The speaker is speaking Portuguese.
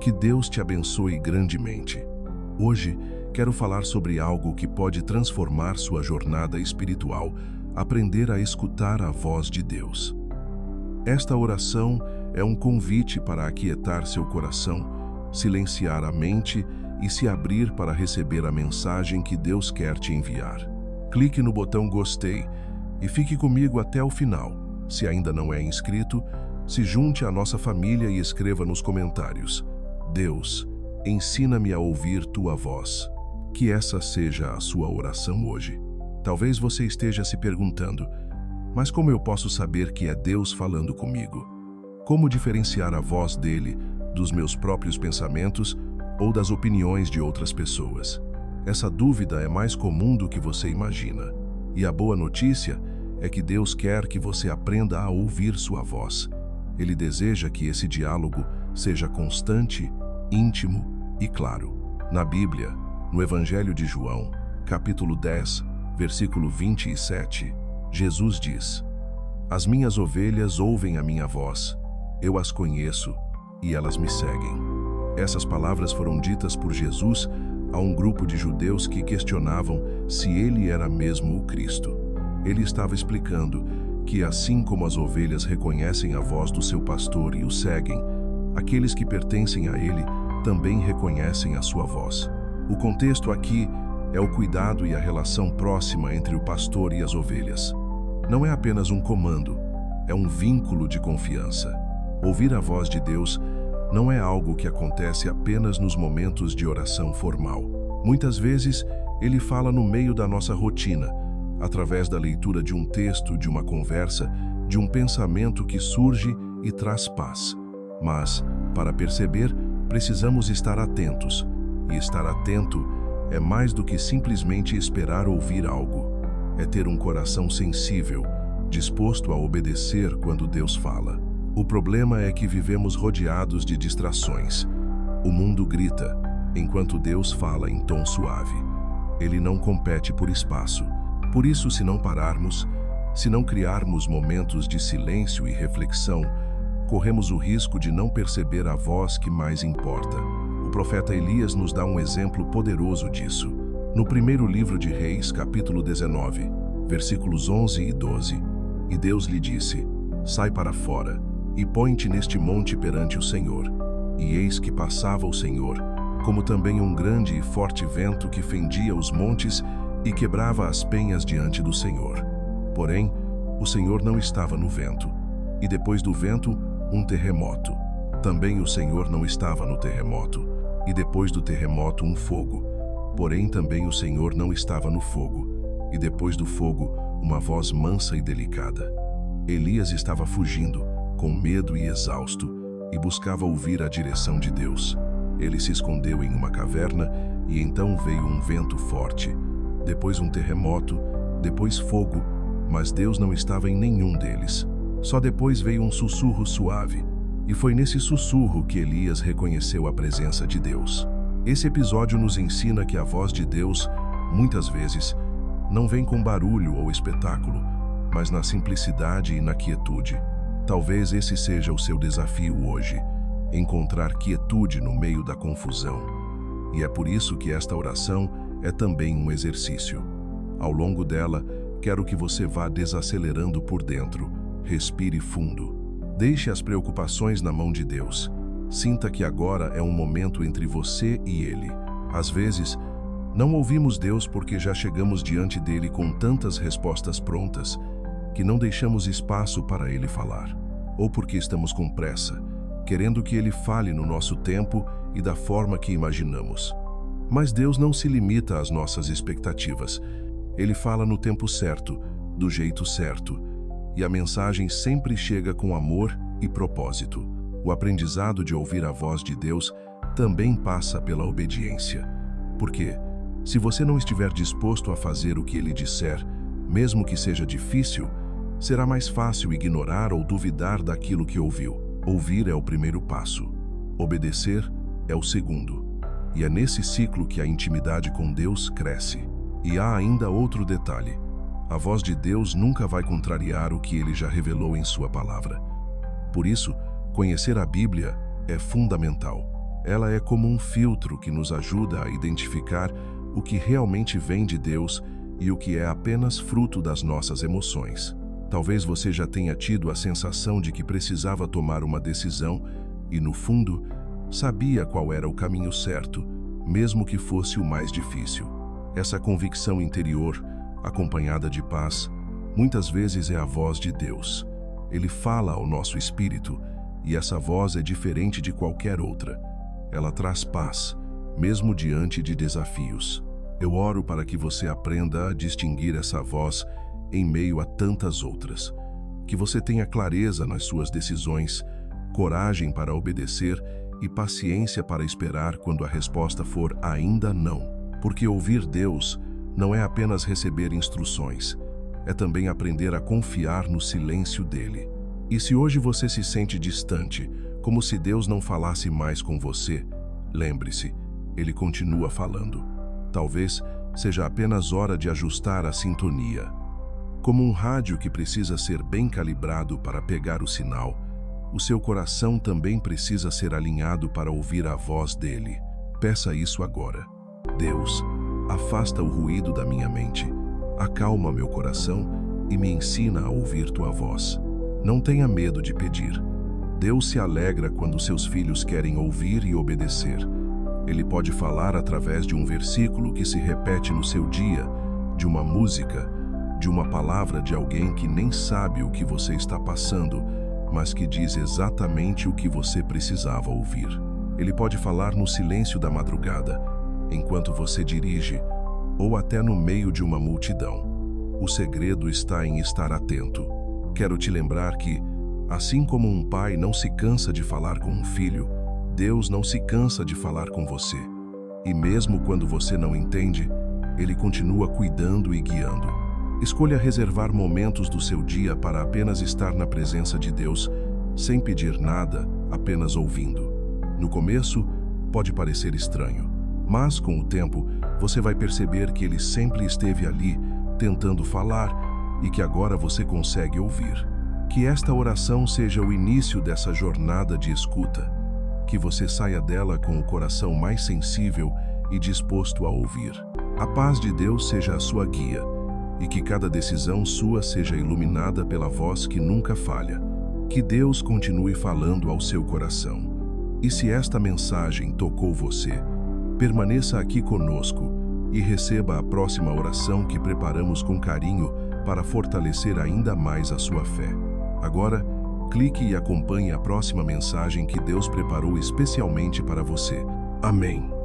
Que Deus te abençoe grandemente. Hoje, quero falar sobre algo que pode transformar sua jornada espiritual: aprender a escutar a voz de Deus. Esta oração é um convite para aquietar seu coração, silenciar a mente e se abrir para receber a mensagem que Deus quer te enviar. Clique no botão gostei e fique comigo até o final. Se ainda não é inscrito, se junte à nossa família e escreva nos comentários: Deus, ensina-me a ouvir tua voz. Que essa seja a sua oração hoje. Talvez você esteja se perguntando: mas como eu posso saber que é Deus falando comigo? Como diferenciar a voz dele dos meus próprios pensamentos ou das opiniões de outras pessoas? Essa dúvida é mais comum do que você imagina. E a boa notícia é que Deus quer que você aprenda a ouvir sua voz. Ele deseja que esse diálogo seja constante, íntimo e claro. Na Bíblia, no Evangelho de João, capítulo 10, versículo 27, Jesus diz: As minhas ovelhas ouvem a minha voz, eu as conheço e elas me seguem. Essas palavras foram ditas por Jesus a um grupo de judeus que questionavam se ele era mesmo o Cristo. Ele estava explicando que, assim como as ovelhas reconhecem a voz do seu pastor e o seguem, aqueles que pertencem a ele também reconhecem a sua voz. O contexto aqui é o cuidado e a relação próxima entre o pastor e as ovelhas. Não é apenas um comando, é um vínculo de confiança. Ouvir a voz de Deus não é algo que acontece apenas nos momentos de oração formal. Muitas vezes, ele fala no meio da nossa rotina, através da leitura de um texto, de uma conversa, de um pensamento que surge e traz paz. Mas, para perceber, precisamos estar atentos. E estar atento é mais do que simplesmente esperar ouvir algo. É ter um coração sensível, disposto a obedecer quando Deus fala. O problema é que vivemos rodeados de distrações. O mundo grita, enquanto Deus fala em tom suave. Ele não compete por espaço. Por isso, se não pararmos, se não criarmos momentos de silêncio e reflexão, corremos o risco de não perceber a voz que mais importa. O profeta Elias nos dá um exemplo poderoso disso. No primeiro livro de Reis, capítulo 19, versículos 11 e 12, e Deus lhe disse: Sai para fora e põe-te neste monte perante o Senhor. E eis que passava o Senhor, como também um grande e forte vento que fendia os montes e quebrava as penhas diante do Senhor. Porém, o Senhor não estava no vento. E depois do vento, um terremoto. Também o Senhor não estava no terremoto. E depois do terremoto, um fogo. Porém, também o Senhor não estava no fogo. E depois do fogo, uma voz mansa e delicada. Elias estava fugindo, com medo e exausto, e buscava ouvir a direção de Deus. Ele se escondeu em uma caverna, e então veio um vento forte. Depois um terremoto, depois fogo, mas Deus não estava em nenhum deles. Só depois veio um sussurro suave, e foi nesse sussurro que Elias reconheceu a presença de Deus. Esse episódio nos ensina que a voz de Deus, muitas vezes, não vem com barulho ou espetáculo, mas na simplicidade e na quietude. Talvez esse seja o seu desafio hoje, encontrar quietude no meio da confusão. E é por isso que esta oração é também um exercício. Ao longo dela, quero que você vá desacelerando por dentro. Respire fundo. Deixe as preocupações na mão de Deus. Sinta que agora é um momento entre você e Ele. Às vezes, não ouvimos Deus porque já chegamos diante dele com tantas respostas prontas que não deixamos espaço para Ele falar. Ou porque estamos com pressa, querendo que Ele fale no nosso tempo e da forma que imaginamos. Mas Deus não se limita às nossas expectativas. Ele fala no tempo certo, do jeito certo. E a mensagem sempre chega com amor e propósito. O aprendizado de ouvir a voz de Deus também passa pela obediência. Porque, se você não estiver disposto a fazer o que Ele disser, mesmo que seja difícil, será mais fácil ignorar ou duvidar daquilo que ouviu. Ouvir é o primeiro passo. Obedecer é o segundo. E é nesse ciclo que a intimidade com Deus cresce. E há ainda outro detalhe. A voz de Deus nunca vai contrariar o que Ele já revelou em sua palavra. Por isso, conhecer a Bíblia é fundamental. Ela é como um filtro que nos ajuda a identificar o que realmente vem de Deus e o que é apenas fruto das nossas emoções. Talvez você já tenha tido a sensação de que precisava tomar uma decisão e, no fundo, sabia qual era o caminho certo, mesmo que fosse o mais difícil. Essa convicção interior, acompanhada de paz, muitas vezes é a voz de Deus. Ele fala ao nosso espírito e essa voz é diferente de qualquer outra. Ela traz paz, mesmo diante de desafios. Eu oro para que você aprenda a distinguir essa voz em meio a tantas outras. Que você tenha clareza nas suas decisões, coragem para obedecer e paciência para esperar quando a resposta for ainda não. Porque ouvir Deus não é apenas receber instruções, é também aprender a confiar no silêncio dele. E se hoje você se sente distante, como se Deus não falasse mais com você, lembre-se, ele continua falando. Talvez seja apenas hora de ajustar a sintonia. Como um rádio que precisa ser bem calibrado para pegar o sinal, o seu coração também precisa ser alinhado para ouvir a voz dele. Peça isso agora. Deus, afasta o ruído da minha mente, acalma meu coração e me ensina a ouvir tua voz. Não tenha medo de pedir. Deus se alegra quando seus filhos querem ouvir e obedecer. Ele pode falar através de um versículo que se repete no seu dia, de uma música, de uma palavra de alguém que nem sabe o que você está passando, mas que diz exatamente o que você precisava ouvir. Ele pode falar no silêncio da madrugada, enquanto você dirige, ou até no meio de uma multidão. O segredo está em estar atento. Quero te lembrar que, assim como um pai não se cansa de falar com um filho, Deus não se cansa de falar com você. E mesmo quando você não entende, Ele continua cuidando e guiando. Escolha reservar momentos do seu dia para apenas estar na presença de Deus, sem pedir nada, apenas ouvindo. No começo, pode parecer estranho, mas com o tempo, você vai perceber que Ele sempre esteve ali, tentando falar, e que agora você consegue ouvir. Que esta oração seja o início dessa jornada de escuta, que você saia dela com o coração mais sensível e disposto a ouvir. A paz de Deus seja a sua guia, e que cada decisão sua seja iluminada pela voz que nunca falha. Que Deus continue falando ao seu coração. E se esta mensagem tocou você, permaneça aqui conosco e receba a próxima oração que preparamos com carinho para fortalecer ainda mais a sua fé. Agora, clique e acompanhe a próxima mensagem que Deus preparou especialmente para você. Amém.